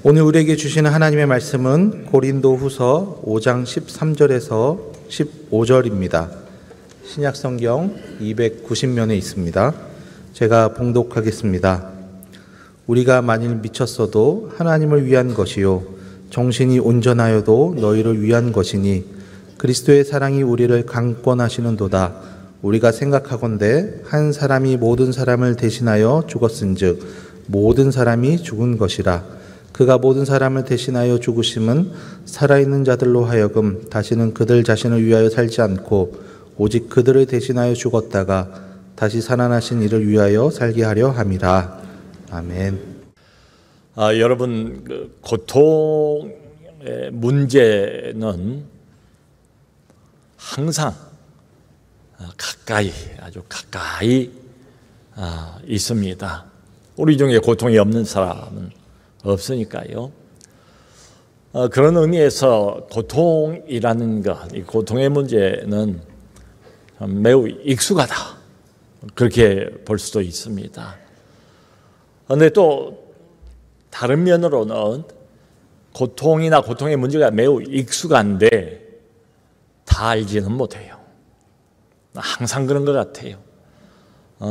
오늘 우리에게 주시는 하나님의 말씀은 고린도후서 5장 13절에서 15절입니다. 신약성경 290면에 있습니다. 제가 봉독하겠습니다. 우리가 만일 미쳤어도 하나님을 위한 것이요 정신이 온전하여도 너희를 위한 것이니 그리스도의 사랑이 우리를 강권하시는도다. 우리가 생각하건대 한 사람이 모든 사람을 대신하여 죽었은즉 모든 사람이 죽은 것이라. 그가 모든 사람을 대신하여 죽으심은 살아있는 자들로 하여금 다시는 그들 자신을 위하여 살지 않고 오직 그들을 대신하여 죽었다가 다시 살아나신 이를 위하여 살게 하려 함이라. 아멘. 여러분, 고통의 문제는 항상 아주 가까이 있습니다. 우리 중에 고통이 없는 사람은 없으니까요. 그런 의미에서 고통이라는 것, 이 고통의 문제는 매우 익숙하다, 그렇게 볼 수도 있습니다. 그런데 또 다른 면으로는 고통이나 고통의 문제가 매우 익숙한데 다 알지는 못해요. 항상 그런 것 같아요.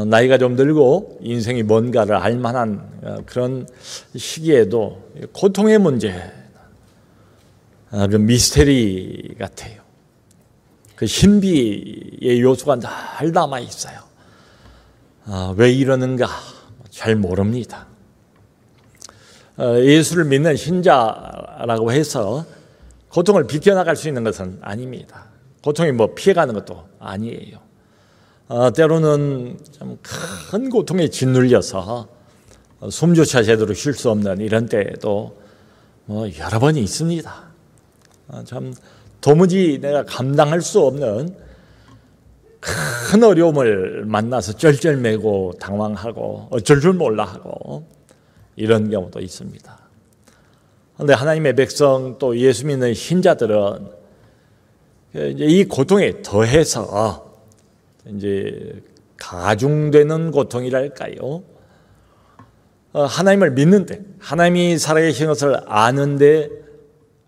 나이가 좀 들고 인생이 뭔가를 알 만한 그런 시기에도 고통의 문제, 그 미스테리 같아요. 그 신비의 요소가 늘 남아 있어요. 왜 이러는가 잘 모릅니다. 예수를 믿는 신자라고 해서 고통을 비껴나갈 수 있는 것은 아닙니다. 고통이 피해가는 것도 아니에요. 때로는 좀 큰 고통에 짓눌려서 숨조차 제대로 쉴 수 없는 이런 때도 여러 번이 있습니다. 참 도무지 내가 감당할 수 없는 큰 어려움을 만나서 쩔쩔매고 당황하고 어쩔 줄 몰라 하고 이런 경우도 있습니다. 그런데 하나님의 백성 또 예수 믿는 신자들은 이 고통에 더해서 이제 가중되는 고통이랄까요? 하나님을 믿는데, 하나님이 살아계신 것을 아는데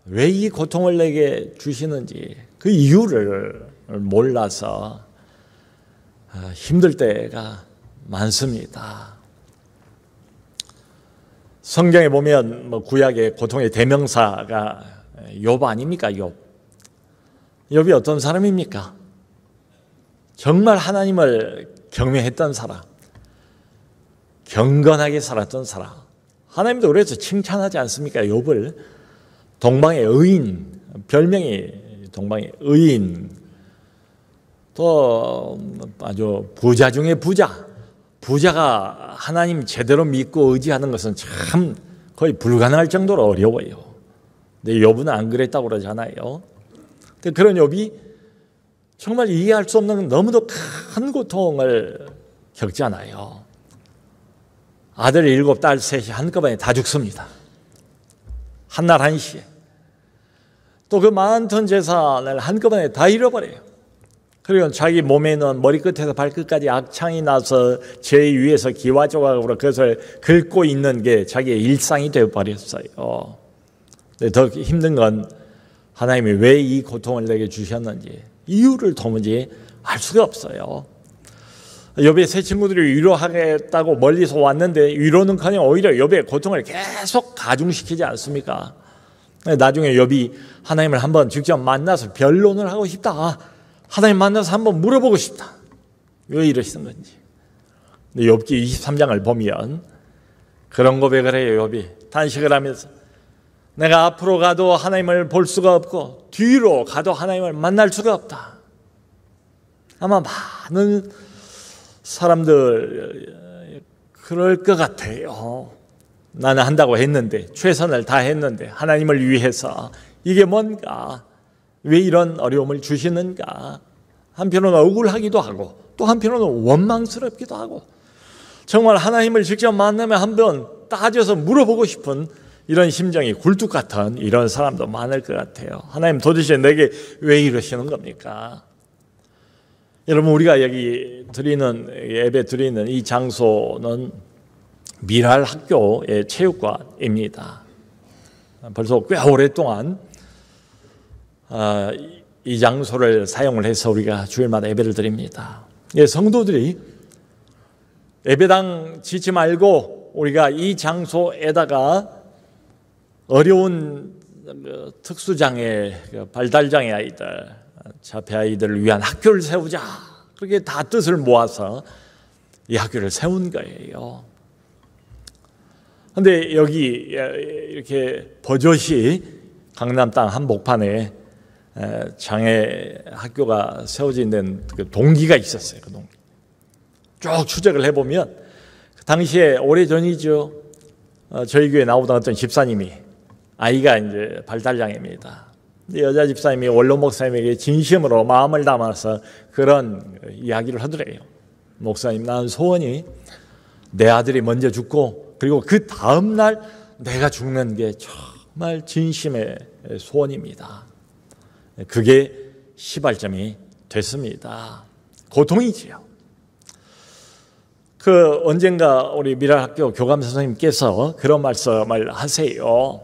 왜 이 고통을 내게 주시는지 그 이유를 몰라서 힘들 때가 많습니다. 성경에 보면 구약의 고통의 대명사가 욥 아닙니까? 욥이 어떤 사람입니까? 정말 하나님을 경외했던 사람, 경건하게 살았던 사람. 하나님도 그래서 칭찬하지 않습니까? 욥을 동방의 의인, 별명이 동방의 의인, 또 아주 부자 중에 부자가 하나님 제대로 믿고 의지하는 것은 참 거의 불가능할 정도로 어려워요. 근데 욥은 안 그랬다고 그러잖아요. 근데 그런 욥이 정말 이해할 수 없는 너무도 큰 고통을 겪잖아요. 아들 7, 딸 3이 한꺼번에 다 죽습니다. 한날 한시에. 또 그 많던 재산을 한꺼번에 다 잃어버려요. 그리고 자기 몸에는 머리끝에서 발끝까지 악창이 나서 제 위에서 기와 조각으로 그것을 긁고 있는 게 자기의 일상이 되어버렸어요. 근데 더 힘든 건 하나님이 왜 이 고통을 내게 주셨는지 이유를 도무지 알 수가 없어요. 욥의 세 친구들이 위로하겠다고 멀리서 왔는데 위로는커녕 오히려 욥의 고통을 계속 가중시키지 않습니까? 나중에 욥이 하나님을 한번 직접 만나서 변론을 하고 싶다. 하나님 만나서 한번 물어보고 싶다. 왜 이러시는 건지. 근데 욥기 23장을 보면 그런 고백을 해요. 욥이 단식을 하면서 내가 앞으로 가도 하나님을 볼 수가 없고 뒤로 가도 하나님을 만날 수가 없다. 아마 많은 사람들 그럴 것 같아요. 나는 한다고 했는데, 최선을 다했는데 하나님을 위해서 이게 뭔가, 왜 이런 어려움을 주시는가. 한편으로는 억울하기도 하고 또 한편으로는 원망스럽기도 하고 정말 하나님을 직접 만나면 한번 따져서 물어보고 싶은 이런 심정이 굴뚝 같은 이런 사람도 많을 것 같아요. 하나님 도대체 내게 왜 이러시는 겁니까? 여러분, 우리가 여기 예배 드리는 이 장소는 미랄 학교의 체육관입니다. 벌써 꽤 오랫동안 이 장소를 사용을 해서 우리가 주일마다 예배를 드립니다. 성도들이 예배당 짓지 말고 우리가 이 장소에다가 어려운 특수장애, 발달장애 아이들, 자폐 아이들을 위한 학교를 세우자. 그렇게 다 뜻을 모아서 이 학교를 세운 거예요. 그런데 여기 이렇게 버젓이 강남 땅 한복판에 장애 학교가 세워진 데는 그 동기가 있었어요. 그 동기. 쭉 추적을 해보면 그 당시에 오래전이죠. 저희 교회 나오던 어떤 집사님이 아이가 이제 발달장애입니다. 여자 집사님이 원로 목사님에게 진심으로 마음을 담아서 그런 이야기를 하더래요. 목사님, 나는 소원이 내 아들이 먼저 죽고 그리고 그 다음 날 내가 죽는 게 정말 진심의 소원입니다. 그게 시발점이 됐습니다. 고통이지요. 언젠가 우리 미랄학교 교감 선생님께서 그런 말씀을 하세요.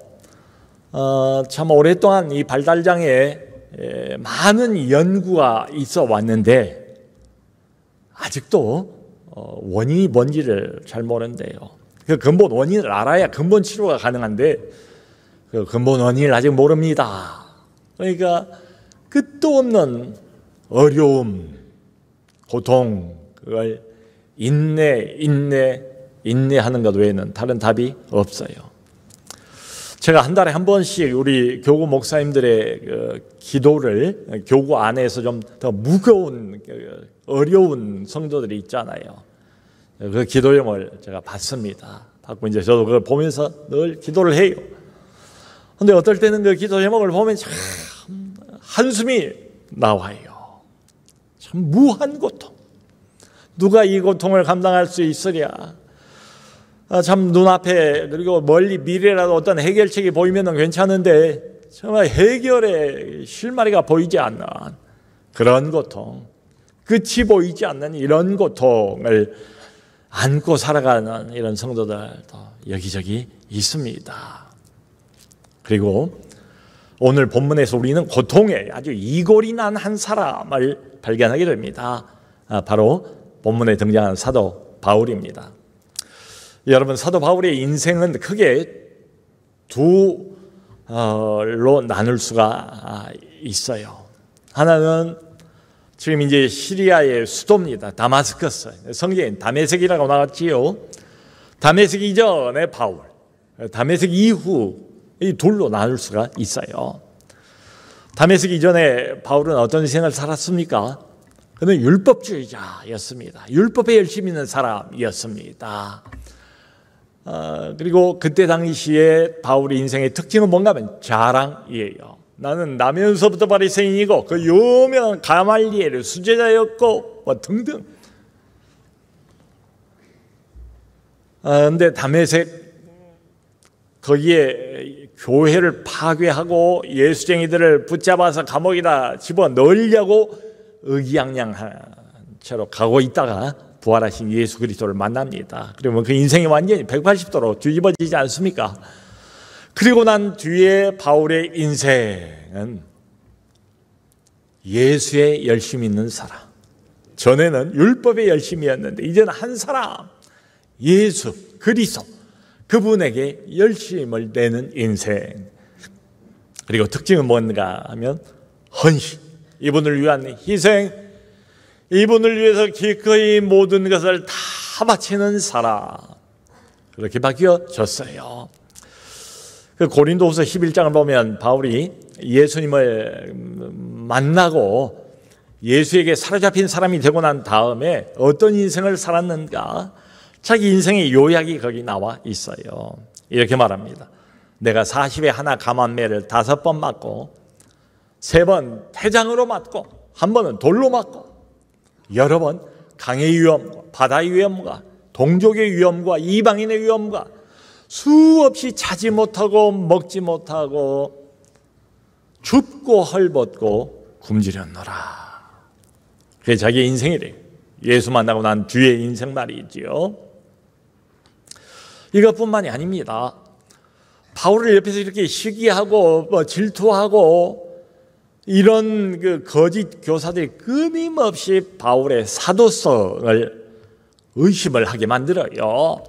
참 오랫동안 이 발달장애에 많은 연구가 있어 왔는데 아직도 원인이 뭔지를 잘 모른대요. 그 근본 원인을 알아야 근본 치료가 가능한데 그 근본 원인을 아직 모릅니다. 그러니까 끝도 없는 어려움, 고통, 그걸 인내하는 것 외에는 다른 답이 없어요. 제가 한 달에 한 번씩 우리 교구 목사님들의 기도를 교구 안에서 좀 더 무거운 어려운 성도들이 있잖아요. 그 기도용을 제가 받습니다. 받고 이제 저도 그걸 보면서 늘 기도를 해요. 그런데 어떨 때는 그 기도 제목을 보면 참 한숨이 나와요. 참 무한 고통. 누가 이 고통을 감당할 수 있으랴. 참 눈앞에 그리고 멀리 미래라도 어떤 해결책이 보이면 괜찮은데 정말 해결의 실마리가 보이지 않는 그런 고통, 끝이 보이지 않는 이런 고통을 안고 살아가는 이런 성도들도 여기저기 있습니다. 그리고 오늘 본문에서 우리는 고통에 아주 이골이 난 한 사람을 발견하게 됩니다. 바로 본문에 등장하는 사도 바울입니다. 여러분, 사도 바울의 인생은 크게 두로 나눌 수가 있어요. 하나는 지금 이제 시리아의 수도입니다. 다마스커스. 성경에 다메섹이라고 나왔지요. 다메섹 이전의 바울, 다메섹 이후 이 둘로 나눌 수가 있어요. 다메섹 이전에 바울은 어떤 생을 살았습니까? 그는 율법주의자였습니다. 율법에 열심히 있는 사람이었습니다. 그리고 그때 당시에 바울의 인생의 특징은 뭔가 하면 자랑이에요. 나는 나면서부터 바리새인이고 그 유명한 가말리엘의 수제자였고 등등. 그런데 다메섹 거기에 교회를 파괴하고 예수쟁이들을 붙잡아서 감옥에다 집어넣으려고 의기양양한 채로 가고 있다가 부활하신 예수 그리스도를 만납니다. 그러면 그 인생이 완전히 180도로 뒤집어지지 않습니까? 그리고 난 뒤에 바울의 인생은 예수에 열심히 있는 사람. 전에는 율법에 열심이었는데 이제는 한 사람, 예수 그리스도, 그분에게 열심을 내는 인생. 그리고 특징은 뭔가 하면 헌신, 이분을 위한 희생, 이분을 위해서 기꺼이 모든 것을 다 바치는 사람. 그렇게 바뀌어졌어요. 그 고린도후서 11장을 보면 바울이 예수님을 만나고 예수에게 사로잡힌 사람이 되고 난 다음에 어떤 인생을 살았는가, 자기 인생의 요약이 거기 나와 있어요. 이렇게 말합니다. 내가 40에 하나 감한매를 5번 맞고 3번 태장으로 맞고 1번은 돌로 맞고 여러 번 강의 위험과 바다의 위험과 동족의 위험과 이방인의 위험과 수없이 자지 못하고 먹지 못하고 춥고 헐벗고 굶주렸노라. 그게 자기의 인생이래요. 예수 만나고 난 뒤의 인생 말이지요. 이것뿐만이 아닙니다. 바울을 옆에서 이렇게 시기하고 질투하고 이런 그 거짓 교사들이 끊임없이 바울의 사도성을 의심을 하게 만들어요.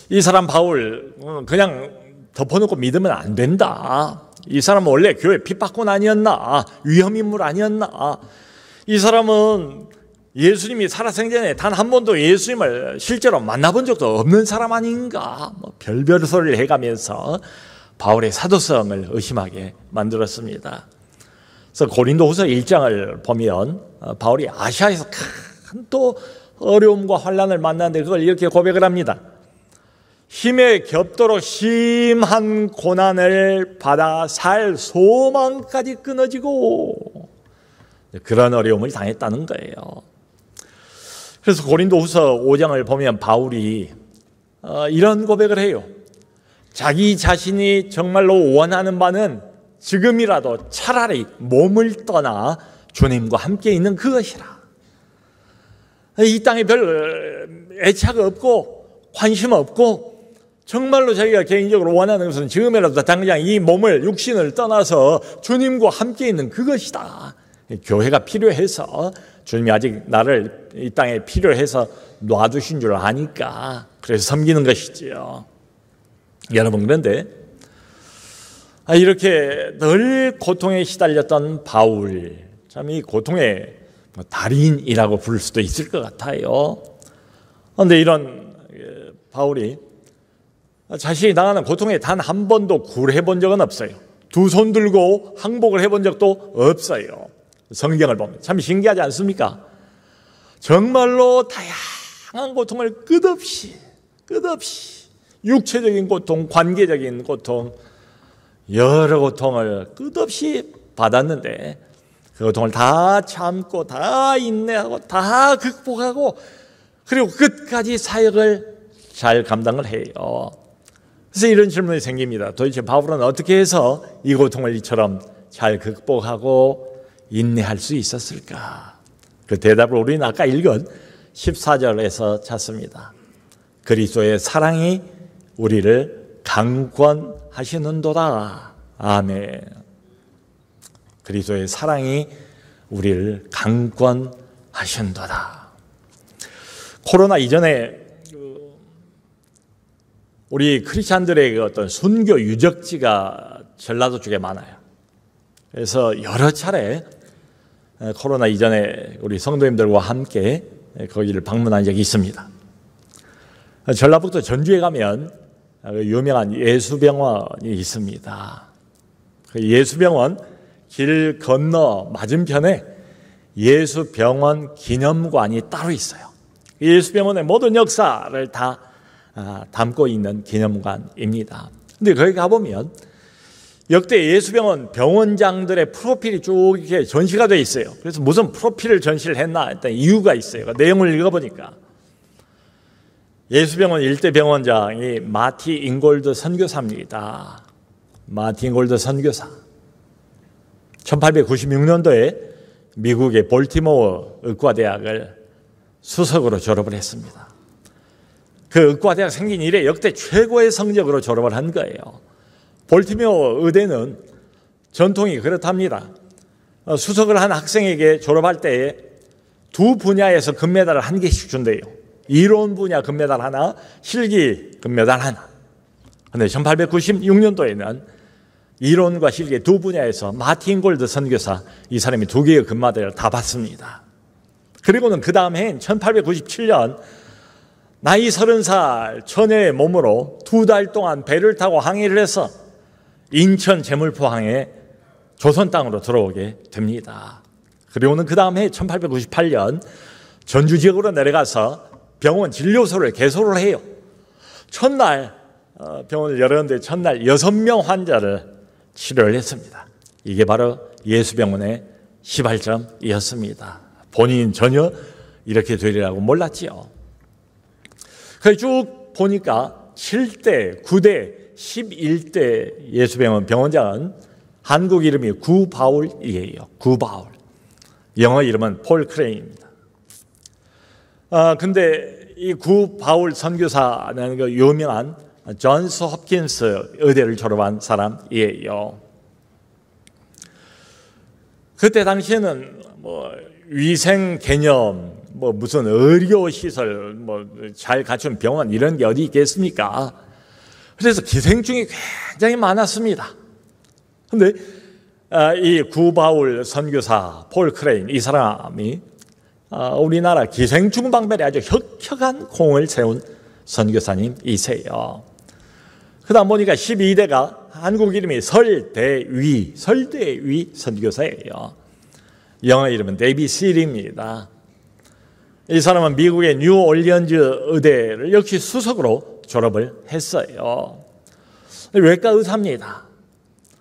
이 사람 바울 그냥 덮어놓고 믿으면 안 된다. 이 사람은 원래 교회 핍박꾼 아니었나? 위험인물 아니었나? 이 사람은 예수님이 살아생전에 단 한 번도 예수님을 실제로 만나본 적도 없는 사람 아닌가? 별별 소리를 해가면서 바울의 사도성을 의심하게 만들었습니다. 그래서 고린도후서 1장을 보면 바울이 아시아에서 큰 또 어려움과 환난을 만났는데 그걸 이렇게 고백을 합니다. 힘에 겹도록 심한 고난을 받아 살 소망까지 끊어지고 그런 어려움을 당했다는 거예요. 그래서 고린도후서 5장을 보면 바울이 이런 고백을 해요. 자기 자신이 정말로 원하는 바는 지금이라도 차라리 몸을 떠나 주님과 함께 있는 그것이라. 이 땅에 별 애착 없고 관심 없고 정말로 자기가 개인적으로 원하는 것은 지금이라도 당장 이 몸을 육신을 떠나서 주님과 함께 있는 그것이다. 교회가 필요해서 주님이 아직 나를 이 땅에 필요해서 놔두신 줄 아니까 그래서 섬기는 것이지요. 여러분 그런데 이렇게 늘 고통에 시달렸던 바울 참 이 고통의 달인이라고 부를 수도 있을 것 같아요. 그런데 이런 바울이 자신이 당하는 고통에 단 한 번도 굴해 본 적은 없어요. 두 손 들고 항복을 해본 적도 없어요. 성경을 보면 참 신기하지 않습니까? 정말로 다양한 고통을 끝없이 육체적인 고통, 관계적인 고통, 여러 고통을 끝없이 받았는데 그 고통을 다 참고 다 인내하고 다 극복하고 그리고 끝까지 사역을 잘 감당을 해요. 그래서 이런 질문이 생깁니다. 도대체 바울은 어떻게 해서 이 고통을 이처럼 잘 극복하고 인내할 수 있었을까? 그 대답을 우리는 아까 읽은 14절에서 찾습니다. 그리스도의 사랑이 우리를 강권하시는도다. 아멘. 그리스도의 사랑이 우리를 강권하시는도다. 코로나 이전에 우리 크리스찬들의 어떤 순교 유적지가 전라도 쪽에 많아요. 그래서 여러 차례 코로나 이전에 우리 성도님들과 함께 거기를 방문한 적이 있습니다. 전라북도 전주에 가면 유명한 예수병원이 있습니다. 그 예수병원 길 건너 맞은편에 예수병원 기념관이 따로 있어요. 예수병원의 모든 역사를 다 담고 있는 기념관입니다. 근데 거기 가보면 역대 예수병원 병원장들의 프로필이 쭉 이렇게 전시가 되어 있어요. 그래서 무슨 프로필을 전시를 했나 했던 이유가 있어요. 내용을 읽어보니까 예수병원 일대 병원장이 마티 잉골드 선교사입니다. 마티 잉골드 선교사. 1896년도에 미국의 볼티모어 의과대학을 수석으로 졸업을 했습니다. 그 의과대학 생긴 이래 역대 최고의 성적으로 졸업을 한 거예요. 볼티모어 의대는 전통이 그렇답니다. 수석을 한 학생에게 졸업할 때에 두 분야에서 금메달을 한 개씩 준대요. 이론 분야 금메달 하나, 실기 금메달 하나. 그런데 1896년도에는 이론과 실기 두 분야에서 마틴 골드 선교사 이 사람이 두 개의 금메달을 다 받습니다. 그리고는 그 다음 해인 1897년 나이 30살 처녀의 몸으로 2달 동안 배를 타고 항해를 해서 인천 제물포항에 조선 땅으로 들어오게 됩니다. 그리고는 그 다음 해 1898년 전주 지역으로 내려가서 병원 진료소를 개소를 해요. 첫날 병원을 열었는데 첫날 6명 환자를 치료를 했습니다. 이게 바로 예수병원의 시발점이었습니다. 본인은 전혀 이렇게 되리라고 몰랐지요. 그래서 쭉 보니까 7대, 9대, 11대 예수병원 병원장은 한국 이름이 구바울이에요. 구바울. 영어 이름은 폴 크레인입니다. 근데 이 구바울 선교사는 그 유명한 존스 홉킨스 의대를 졸업한 사람이에요. 그때 당시에는 뭐 위생 개념, 뭐 무슨 의료 시설, 뭐 잘 갖춘 병원 이런 게 어디 있겠습니까? 그래서 기생충이 굉장히 많았습니다. 근데 이 구바울 선교사 폴 크레인 이 사람이 우리나라 기생충 방면에 아주 혁혁한 공을 세운 선교사님이세요. 그다음 보니까 12대가 한국 이름이 설대위 선교사예요. 영어 이름은 데이비 실입니다. 이 사람은 미국의 뉴올리언즈 의대를 역시 수석으로 졸업을 했어요. 외과 의사입니다.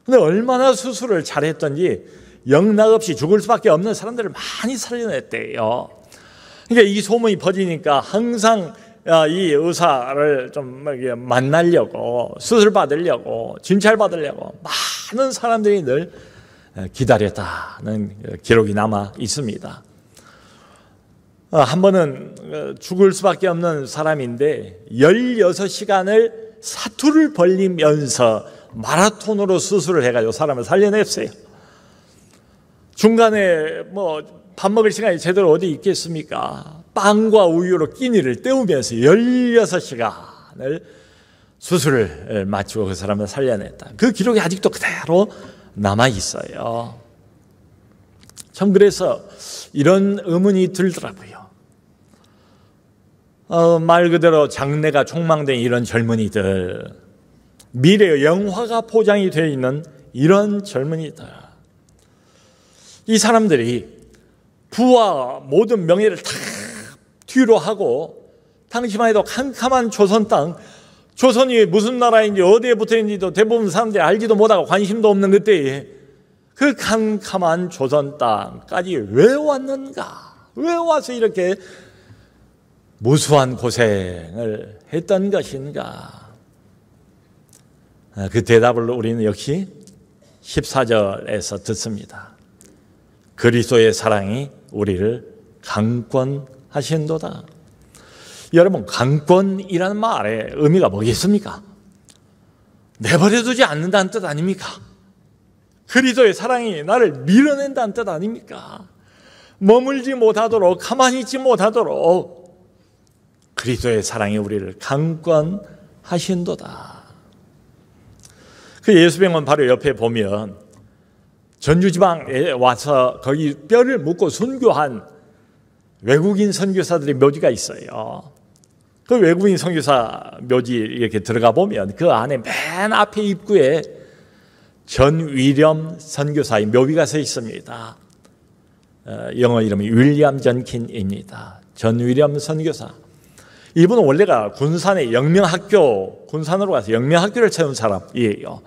근데 얼마나 수술을 잘했던지 영락 없이 죽을 수밖에 없는 사람들을 많이 살려냈대요. 그러니까 이 소문이 퍼지니까 항상 이 의사를 좀 만나려고, 수술 받으려고, 진찰 받으려고 많은 사람들이 늘 기다렸다는 기록이 남아 있습니다. 한 번은 죽을 수밖에 없는 사람인데 16시간을 사투를 벌리면서 마라톤으로 수술을 해가지고 사람을 살려냈어요. 중간에 뭐 밥 먹을 시간이 제대로 어디 있겠습니까? 빵과 우유로 끼니를 때우면서 16시간을 수술을 마치고 그 사람을 살려냈다. 그 기록이 아직도 그대로 남아 있어요. 참 그래서 이런 의문이 들더라고요. 말 그대로 장래가 촉망된 이런 젊은이들, 미래의 영화가 포장이 되어 있는 이런 젊은이들, 이 사람들이 부와 모든 명예를 다 뒤로 하고 당시만 해도 캄캄한 조선 땅, 조선이 무슨 나라인지 어디에 붙어있는지도 대부분 사람들이 알지도 못하고 관심도 없는 그때에 그 캄캄한 조선 땅까지 왜 왔는가? 왜 와서 이렇게 무수한 고생을 했던 것인가? 그 대답을 우리는 역시 14절에서 듣습니다. 그리스도의 사랑이 우리를 강권하신도다. 여러분, 강권이라는 말의 의미가 뭐겠습니까? 내버려두지 않는다는 뜻 아닙니까? 그리스도의 사랑이 나를 밀어낸다는 뜻 아닙니까? 머물지 못하도록, 가만히 있지 못하도록 그리스도의 사랑이 우리를 강권하신도다. 그 예수병원 바로 옆에 보면 전주지방에 와서 거기 뼈를 묻고 순교한 외국인 선교사들의 묘지가 있어요. 그 외국인 선교사 묘지 이렇게 들어가 보면 그 안에 맨 앞에 입구에 전위렴 선교사의 묘비가 서 있습니다. 영어 이름이 윌리엄 전킨입니다. 전위렴 선교사. 이분은 원래가 군산의 영명학교, 군산으로 가서 영명학교를 세운 사람이에요.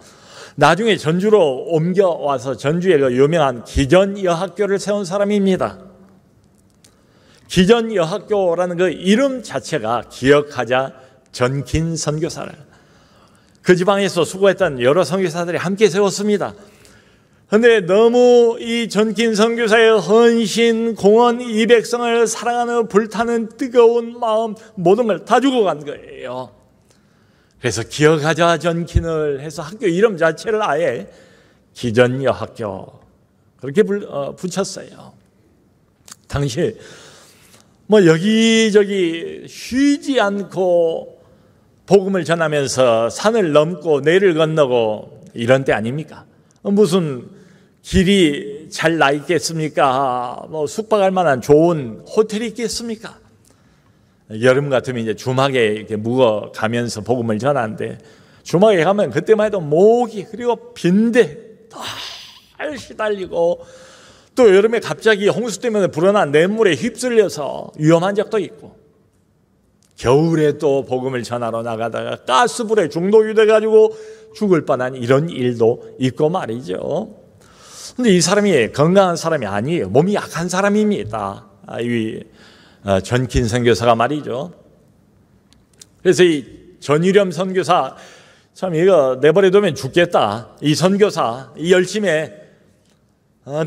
나중에 전주로 옮겨와서 전주에 그 유명한 기전여학교를 세운 사람입니다. 기전여학교라는 그 이름 자체가 기억하자 전킨 선교사를, 그 지방에서 수고했던 여러 선교사들이 함께 세웠습니다. 그런데 너무 이 전킨 선교사의 헌신, 공헌, 이 백성을 사랑하는 불타는 뜨거운 마음, 모든 걸 다 주고 간 거예요. 그래서 기억하자 전킨을 해서 학교 이름 자체를 아예 기전여학교 그렇게 붙였어요. 당시 뭐 여기저기 쉬지 않고 복음을 전하면서 산을 넘고 내를 건너고 이런 때 아닙니까? 무슨 길이 잘 나 있겠습니까? 뭐 숙박할 만한 좋은 호텔이 있겠습니까? 여름 같으면 이제 주막에 이렇게 묵어 가면서 복음을 전하는데, 주막에 가면 그때만 해도 모기 그리고 빈대 덜 시달리고, 또 여름에 갑자기 홍수 때문에 불어난 냇물에 휩쓸려서 위험한 적도 있고, 겨울에 또 복음을 전하러 나가다가 가스불에 중독이 돼가지고 죽을 뻔한 이런 일도 있고 말이죠. 근데 이 사람이 건강한 사람이 아니에요. 몸이 약한 사람입니다. 이 전킨 선교사가 말이죠. 그래서 이 전위렴 선교사, 참 이거 내버려두면 죽겠다. 이 선교사 이 열심에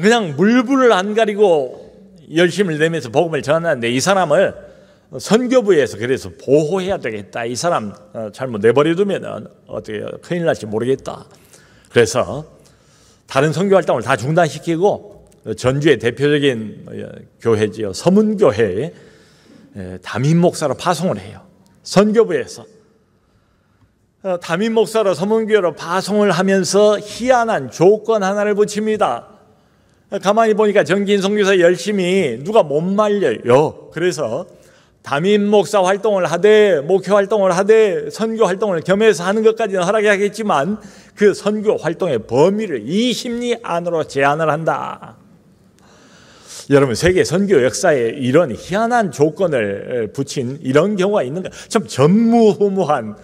그냥 물불을 안 가리고 열심을 내면서 복음을 전하는데, 이 사람을 선교부에서 그래서 보호해야 되겠다. 이 사람 잘못 내버려두면 어떻게 큰일 날지 모르겠다. 그래서 다른 선교 활동을 다 중단시키고 전주의 대표적인 교회지요, 서문교회에 담임 목사로 파송을 해요. 선교부에서 담임 목사로 서문교회로 파송을 하면서 희한한 조건 하나를 붙입니다. 가만히 보니까 정기인 선교사 열심히 누가 못 말려요. 그래서 담임 목사 활동을 하되 목회 활동을 하되 선교 활동을 겸해서 하는 것까지는 허락하겠지만 그 선교 활동의 범위를 20리 안으로 제한을 한다. 여러분, 세계 선교 역사에 이런 희한한 조건을 붙인 이런 경우가 있는가? 참 전무후무한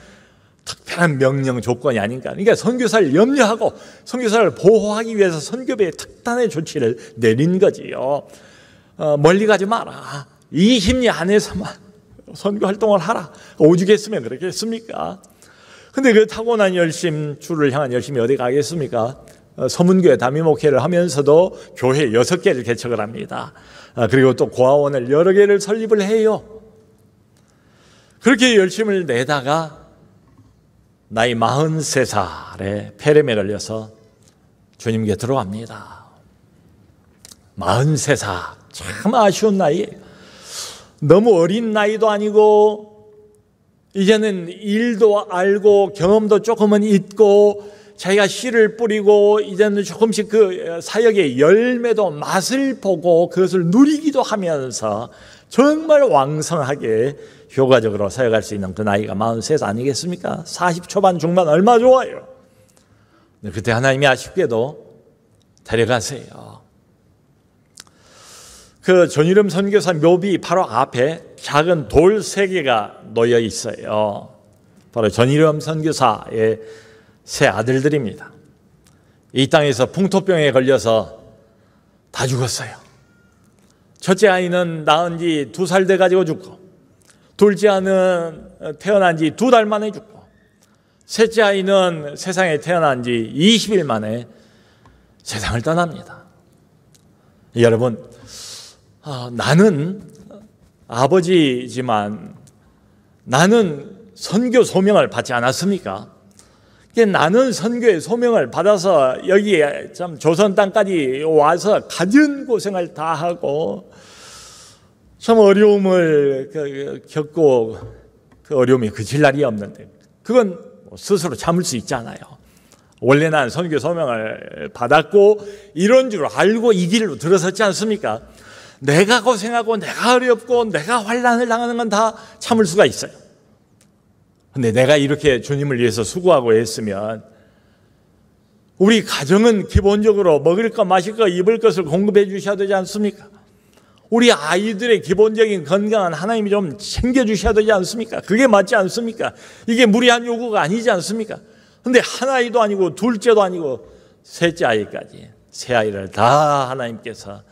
특별한 명령 조건이 아닌가. 그러니까 선교사를 염려하고 선교사를 보호하기 위해서 선교부에 특단의 조치를 내린 거지요. 멀리 가지 마라. 20리 안에서만 선교 활동을 하라. 오죽했으면 그렇겠습니까? 근데 그 타고난 열심, 주를 향한 열심이 어디 가겠습니까? 서문교회 담임 목회를 하면서도 교회 6개를 개척을 합니다. 그리고 또 고아원을 여러 개를 설립을 해요. 그렇게 열심을 내다가 나이 43살에 폐렴에 걸려서 주님께 들어갑니다. 43살, 참 아쉬운 나이에요. 너무 어린 나이도 아니고 이제는 일도 알고 경험도 조금은 있고 자기가 씨를 뿌리고 이제는 조금씩 그 사역의 열매도 맛을 보고 그것을 누리기도 하면서 정말 왕성하게 효과적으로 사역할 수 있는 그 나이가 43살 아니겠습니까? 40 초반 중반 얼마 좋아요. 그때 하나님이 아쉽게도 데려가세요. 그 전일음 선교사 묘비 바로 앞에 작은 돌 3개가 놓여 있어요. 바로 전일음 선교사의 세 아들들입니다. 이 땅에서 풍토병에 걸려서 다 죽었어요. 첫째 아이는 낳은 지 2살 돼가지고 죽고, 둘째 아이는 태어난 지 2달 만에 죽고, 셋째 아이는 세상에 태어난 지 20일 만에 세상을 떠납니다. 여러분, 나는 아버지지만 나는 선교 소명을 받지 않았습니까? 나는 선교의 소명을 받아서 여기에 참 조선 땅까지 와서 갖은 고생을 다 하고 참 어려움을 겪고 그 어려움이 그칠 날이 없는데 그건 스스로 참을 수 있잖아요. 원래 난 선교 소명을 받았고 이런 줄 알고 이 길로 들어섰지 않습니까? 내가 고생하고 내가 어렵고 내가 환난을 당하는 건 다 참을 수가 있어요. 근데 내가 이렇게 주님을 위해서 수고하고 했으면 우리 가정은 기본적으로 먹을 것, 마실 것, 입을 것을 공급해 주셔야 되지 않습니까? 우리 아이들의 기본적인 건강은 하나님이 좀 챙겨주셔야 되지 않습니까? 그게 맞지 않습니까? 이게 무리한 요구가 아니지 않습니까? 근데 한 아이도 아니고 둘째도 아니고 셋째 아이까지 세 아이를 다 하나님께서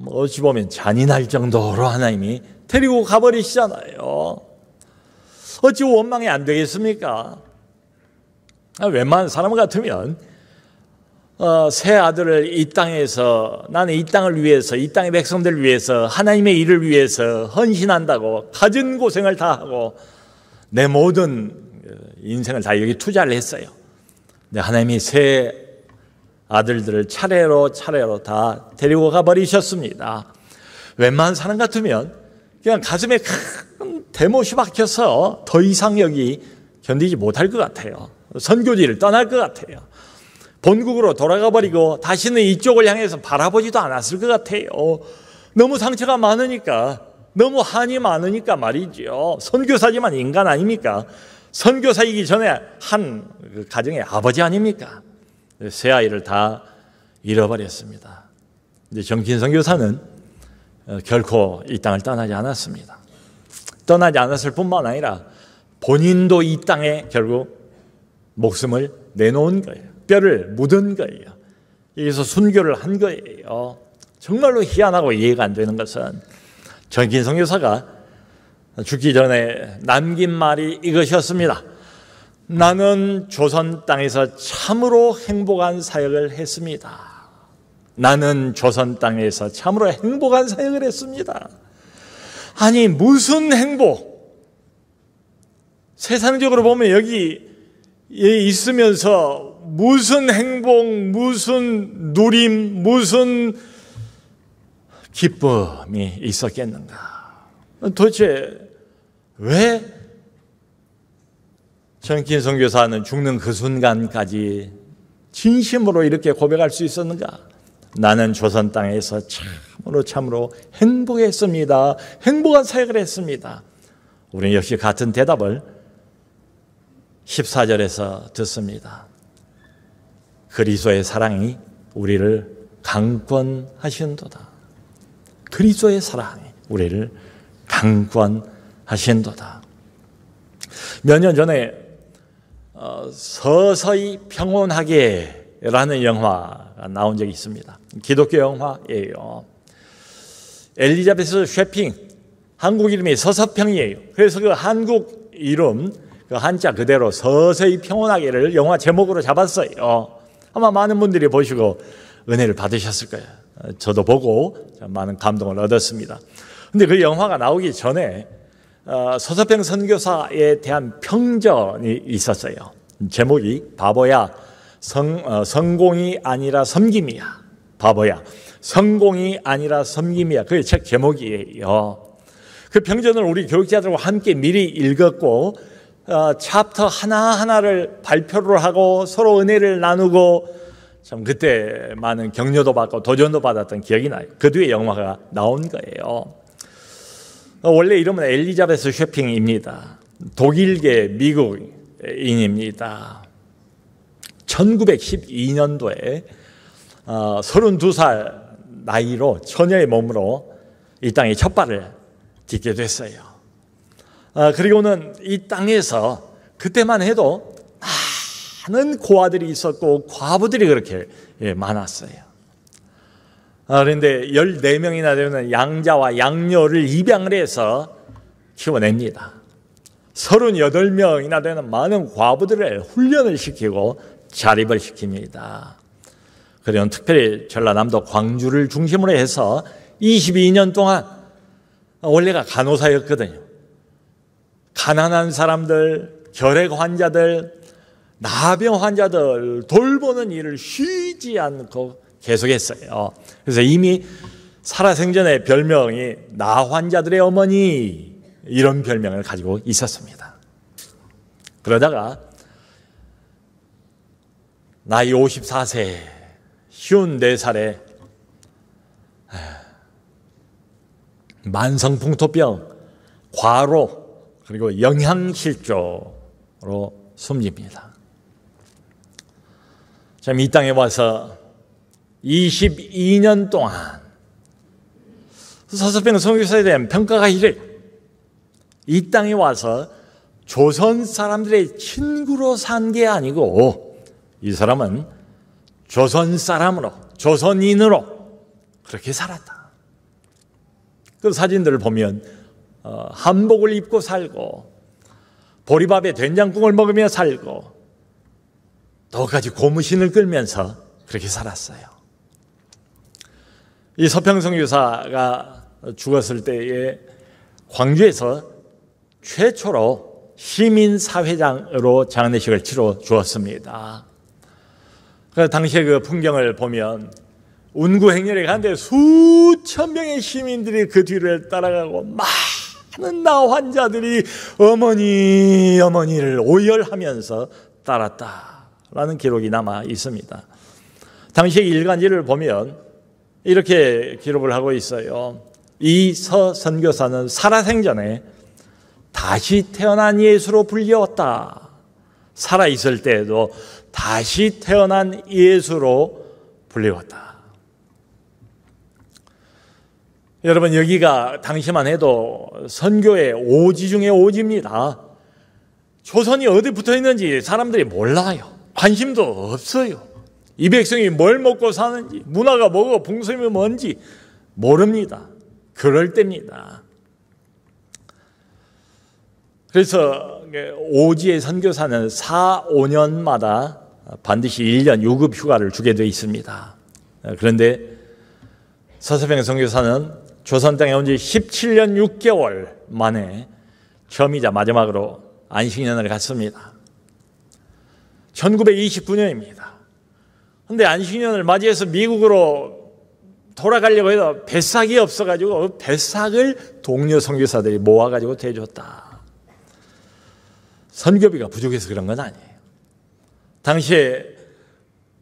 어찌 보면 잔인할 정도로 하나님이 데리고 가버리시잖아요. 어찌 원망이 안 되겠습니까? 웬만한 사람 같으면 세 아들을 이 땅에서 나는 이 땅을 위해서 이 땅의 백성들을 위해서 하나님의 일을 위해서 헌신한다고 갖은 고생을 다 하고 내 모든 인생을 다 여기 투자를 했어요. 근데 하나님이 세 아들들을 차례로 다 데리고 가버리셨습니다. 웬만한 사람 같으면 그냥 가슴에 큰 대못이 박혀서 더 이상 여기 견디지 못할 것 같아요. 선교지를 떠날 것 같아요. 본국으로 돌아가 버리고 다시는 이쪽을 향해서 바라보지도 않았을 것 같아요. 너무 상처가 많으니까, 너무 한이 많으니까 말이죠. 선교사지만 인간 아닙니까? 선교사이기 전에 한 가정의 아버지 아닙니까? 세 아이를 다 잃어버렸습니다. 근데 정긴 선교사는 결코 이 땅을 떠나지 않았습니다. 떠나지 않았을 뿐만 아니라 본인도 이 땅에 결국 목숨을 내놓은 거예요. 뼈를 묻은 거예요. 여기서 순교를 한 거예요. 정말로 희한하고 이해가 안 되는 것은 정긴 선교사가 죽기 전에 남긴 말이 이것이었습니다. 나는 조선 땅에서 참으로 행복한 사역을 했습니다. 나는 조선 땅에서 참으로 행복한 사역을 했습니다. 아니 무슨 행복? 세상적으로 보면 여기 있으면서 무슨 행복, 무슨 누림, 무슨 기쁨이 있었겠는가? 도대체 왜 정긴 선교사는 죽는 그 순간까지 진심으로 이렇게 고백할 수 있었는가? 나는 조선 땅에서 참으로 행복했습니다. 행복한 사역을 했습니다. 우리는 역시 같은 대답을 14절에서 듣습니다. 그리스도의 사랑이 우리를 강권하신도다. 그리스도의 사랑이 우리를 강권하신도다. 몇 년 전에 서서히 평온하게라는 영화가 나온 적이 있습니다. 기독교 영화예요. 엘리자베스 쉐핑, 한국 이름이 서서평이에요. 그래서 그 한국 이름, 그 한자 그대로 서서히 평온하게를 영화 제목으로 잡았어요. 아마 많은 분들이 보시고 은혜를 받으셨을 거예요. 저도 보고 많은 감동을 얻었습니다. 근데 그 영화가 나오기 전에 서서평 선교사에 대한 평전이 있었어요. 제목이 바보야, 성공이 아니라 섬김이야. 바보야, 성공이 아니라 섬김이야. 그게 책 제목이에요. 그 평전을 우리 교육자들과 함께 미리 읽었고 챕터 하나하나를 발표를 하고 서로 은혜를 나누고 참 그때 많은 격려도 받고 도전도 받았던 기억이 나요. 그 뒤에 영화가 나온 거예요. 원래 이름은 엘리자베스 쉐핑입니다. 독일계 미국인입니다. 1912년도에 32살 나이로 처녀의 몸으로 이 땅에 첫 발을 딛게 됐어요. 그리고는 이 땅에서 그때만 해도 많은 고아들이 있었고 과부들이 그렇게 많았어요. 그런데 14명이나 되는 양자와 양녀를 입양을 해서 키워냅니다. 38명이나 되는 많은 과부들을 훈련을 시키고 자립을 시킵니다. 그리고 특별히 전라남도 광주를 중심으로 해서 22년 동안 원래가 간호사였거든요. 가난한 사람들, 결핵 환자들, 나병 환자들 돌보는 일을 쉬지 않고 계속했어요. 그래서 이미 살아생전의 별명이 나 환자들의 어머니 이런 별명을 가지고 있었습니다. 그러다가 나이 54세, 54살에 만성풍토병, 과로 그리고 영양실조로 숨집니다. 참 이 땅에 와서 22년 동안 서서평 선교사에 대한 평가가 이래. 이 땅에 와서 조선 사람들의 친구로 산 게 아니고 이 사람은 조선 사람으로, 조선인으로 그렇게 살았다. 그 사진들을 보면 한복을 입고 살고 보리밥에 된장국을 먹으며 살고 또까지 고무신을 끌면서 그렇게 살았어요. 이 서평 선교사가 죽었을 때에 광주에서 최초로 시민사회장으로 장례식을 치러 주었습니다. 그래서 당시에 그 풍경을 보면 운구행렬에 가는데 수천 명의 시민들이 그 뒤를 따라가고 많은 나 환자들이 어머니를 오열하면서 따랐다라는 기록이 남아 있습니다. 당시의 일간지를 보면 이렇게 기록을 하고 있어요. 이 서 선교사는 살아생전에 다시 태어난 예수로 불리웠다. 살아있을 때에도 다시 태어난 예수로 불리웠다. 여러분, 여기가 당시만 해도 선교의 오지 중에 오지입니다. 조선이 어디 붙어 있는지 사람들이 몰라요. 관심도 없어요. 이 백성이 뭘 먹고 사는지, 문화가 뭐고 풍습이 뭔지 모릅니다. 그럴 때입니다. 그래서 오지의 선교사는 4, 5년마다 반드시 1년 유급 휴가를 주게 되어 있습니다. 그런데 서서평 선교사는 조선 땅에 온 지 17년 6개월 만에 처음이자 마지막으로 안식년을 갔습니다. 1929년입니다. 그런데 안식년을 맞이해서 미국으로 돌아가려고 해도 배삭이 없어가지고 배삭을 동료 선교사들이 모아가지고 대줬다. 선교비가 부족해서 그런 건 아니에요. 당시에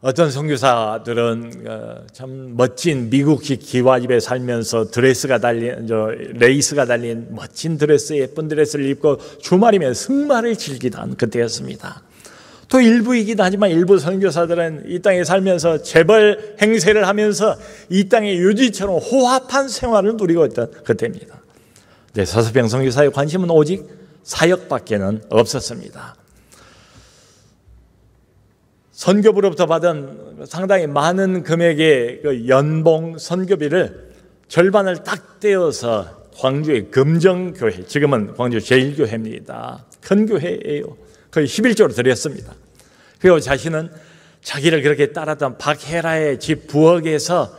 어떤 선교사들은 참 멋진 미국식 기와집에 살면서 레이스가 달린 멋진 드레스, 예쁜 드레스를 입고 주말이면 승마를 즐기던 그때였습니다. 또 일부이긴 하지만 일부 선교사들은 이 땅에 살면서 재벌 행세를 하면서 이 땅의 유지처럼 호합한 생활을 누리고 있던 그때입니다. 네, 서서병 선교사의 관심은 오직 사역밖에는 없었습니다. 선교부로부터 받은 상당히 많은 금액의 그 연봉 선교비를 절반을 딱 떼어서 광주의 금정교회, 지금은 광주 제1교회입니다. 큰 교회예요. 거의 11조로 드렸습니다. 그리고 자신은 자기를 그렇게 따랐던 박해라의 집 부엌에서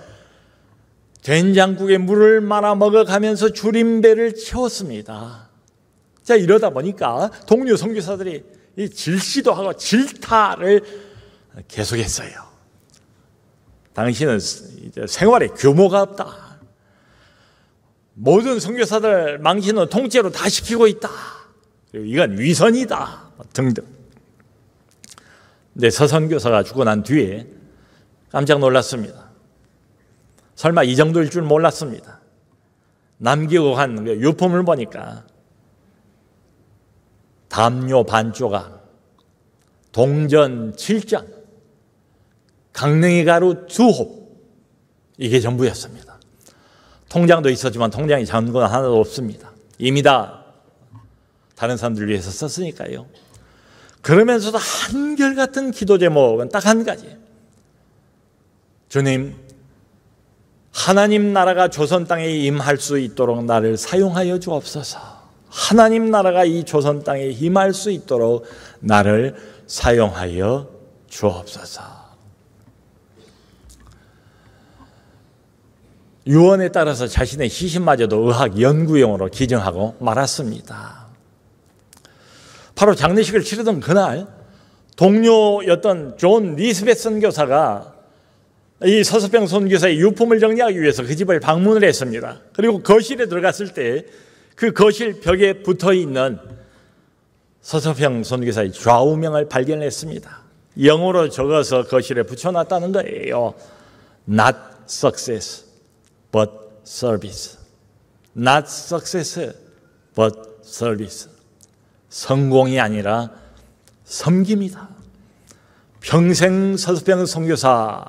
된장국에 물을 말아 먹어가면서 줄임배를 채웠습니다. 자, 이러다 보니까 동료 선교사들이 이 질시도 하고 질타를 계속했어요. 당신은 이제 생활에 규모가 없다. 모든 선교사들 망신은 통째로 다 시키고 있다. 그리고 이건 위선이다. 등등. 근데 서선교사가 죽고 난 뒤에 깜짝 놀랐습니다. 설마 이 정도일 줄 몰랐습니다. 남기고 간 유품을 보니까 담요 반조각, 동전 7장, 강냉이 가루 2홉, 이게 전부였습니다. 통장도 있었지만 통장에 잔 건 하나도 없습니다. 이미 다 다른 사람들 위해서 썼으니까요. 그러면서도 한결같은 기도 제목은 딱 한 가지. 주님, 하나님 나라가 조선 땅에 임할 수 있도록 나를 사용하여 주옵소서. 하나님 나라가 이 조선 땅에 임할 수 있도록 나를 사용하여 주옵소서. 유언에 따라서 자신의 시신마저도 의학 연구용으로 기증하고 말았습니다. 바로 장례식을 치르던 그날 동료였던 존 리스벳 선교사가 이 서서병 선교사의 유품을 정리하기 위해서 그 집을 방문을 했습니다. 그리고 거실에 들어갔을 때 그 거실 벽에 붙어있는 서서병 선교사의 좌우명을 발견했습니다. 영어로 적어서 거실에 붙여놨다는 거예요. Not success, but service. Not success, but service. 성공이 아니라 섬김이다. 평생 서서병 선교사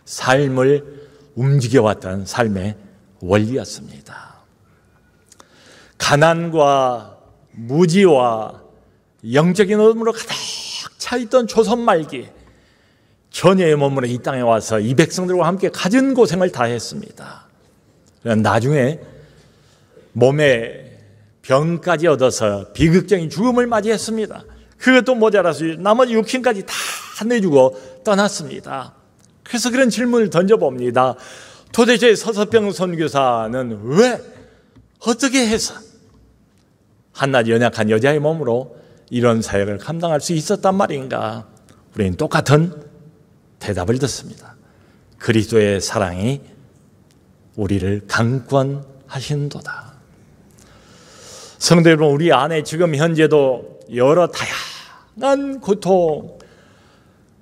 삶을 움직여왔던 삶의 원리였습니다. 가난과 무지와 영적인 어둠으로 가득 차있던 조선 말기, 처녀의 몸으로 이 땅에 와서 이 백성들과 함께 갖은 고생을 다했습니다. 나중에 몸에 병까지 얻어서 비극적인 죽음을 맞이했습니다. 그것도 모자라서 나머지 육신까지 다 내주고 떠났습니다. 그래서 그런 질문을 던져봅니다. 도대체 서서병 선교사는 왜, 어떻게 해서 한낱 연약한 여자의 몸으로 이런 사역을 감당할 수 있었단 말인가? 우리는 똑같은 대답을 듣습니다. 그리스도의 사랑이 우리를 강권하신도다. 성도 여러분, 우리 안에 지금 현재도 여러 다양한 고통,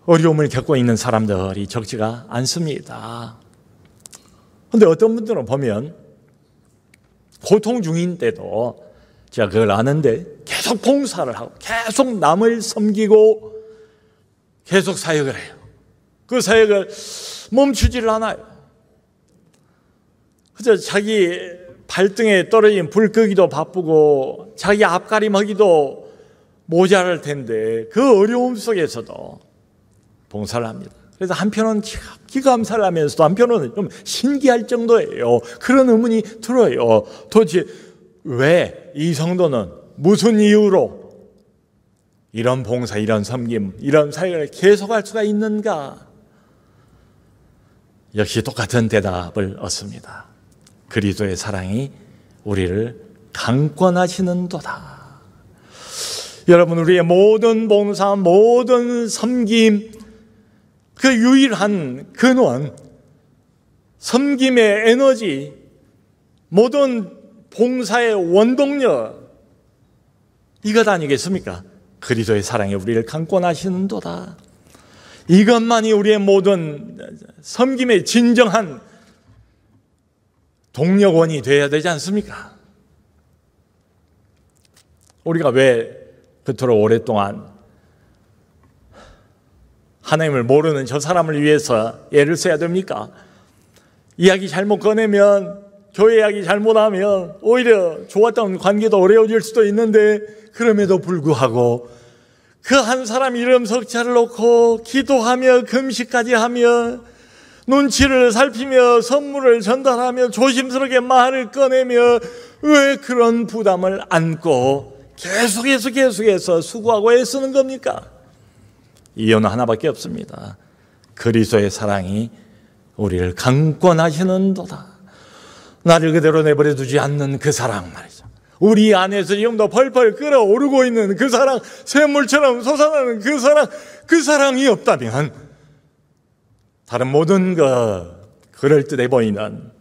어려움을 겪고 있는 사람들이 적지가 않습니다. 그런데 어떤 분들은 보면 고통 중인데도 제가 그걸 아는데 계속 봉사를 하고 계속 남을 섬기고 계속 사역을 해요. 그 사역을 멈추지를 않아요. 그저 자기 발등에 떨어진 불 끄기도 바쁘고 자기 앞가림하기도 모자랄 텐데 그 어려움 속에서도 봉사를 합니다. 그래서 한편은 기감사를 하면서도 한편은 좀 신기할 정도예요. 그런 의문이 들어요. 도대체 왜 이 성도는 무슨 이유로 이런 봉사, 이런 섬김, 이런 사역을 계속할 수가 있는가? 역시 똑같은 대답을 얻습니다. 그리스도의 사랑이 우리를 강권하시는도다. 여러분, 우리의 모든 봉사, 모든 섬김, 그 유일한 근원, 섬김의 에너지, 모든 봉사의 원동력, 이것 아니겠습니까? 그리스도의 사랑이 우리를 강권하시는도다. 이것만이 우리의 모든 섬김의 진정한 동력원이 되어야 되지 않습니까? 우리가 왜 그토록 오랫동안 하나님을 모르는 저 사람을 위해서 애를 써야 됩니까? 이야기 잘못 꺼내면, 교회 이야기 잘못하면 오히려 좋았던 관계도 어려워질 수도 있는데, 그럼에도 불구하고 그 한 사람 이름 석자를 놓고 기도하며 금식까지 하며 눈치를 살피며 선물을 전달하며 조심스럽게 말을 꺼내며 왜 그런 부담을 안고 계속해서 수고하고 애쓰는 겁니까? 이유는 하나밖에 없습니다. 그리스도의 사랑이 우리를 강권하시는도다. 나를 그대로 내버려 두지 않는 그 사랑 말이죠. 우리 안에서 지금도 펄펄 끓어오르고 있는 그 사랑, 샘물처럼 솟아나는 그 사랑이 없다면 다른 모든 그럴듯해 보이는,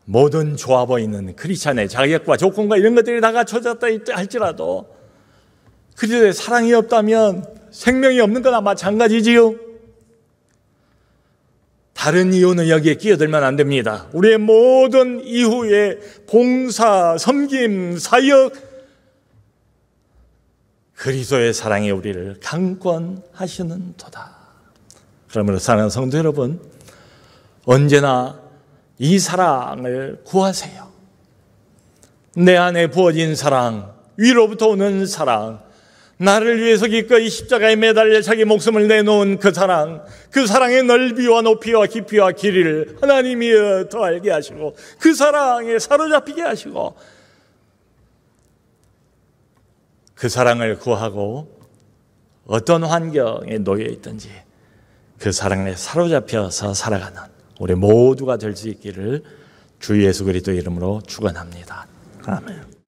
모든 좋아 보이는 크리스찬의 자격과 조건과 이런 것들이 다 갖춰졌다 할지라도 그리스도의 사랑이 없다면 생명이 없는 거나 마찬가지지요. 다른 이유는 여기에 끼어들면 안 됩니다. 우리의 모든 이후의 봉사, 섬김, 사역, 그리스도의 사랑이 우리를 강권하시는도다. 그러므로 사랑하는 성도 여러분, 언제나 이 사랑을 구하세요. 내 안에 부어진 사랑, 위로부터 오는 사랑, 나를 위해서 기꺼이 십자가에 매달려 자기 목숨을 내놓은 그 사랑, 그 사랑의 넓이와 높이와 깊이와 길이를 하나님이 더 알게 하시고 그 사랑에 사로잡히게 하시고 그 사랑을 구하고 어떤 환경에 놓여 있든지 그 사랑에 사로잡혀서 살아가는 우리 모두가 될 수 있기를 주 예수 그리스도 이름으로 축원합니다. 아멘.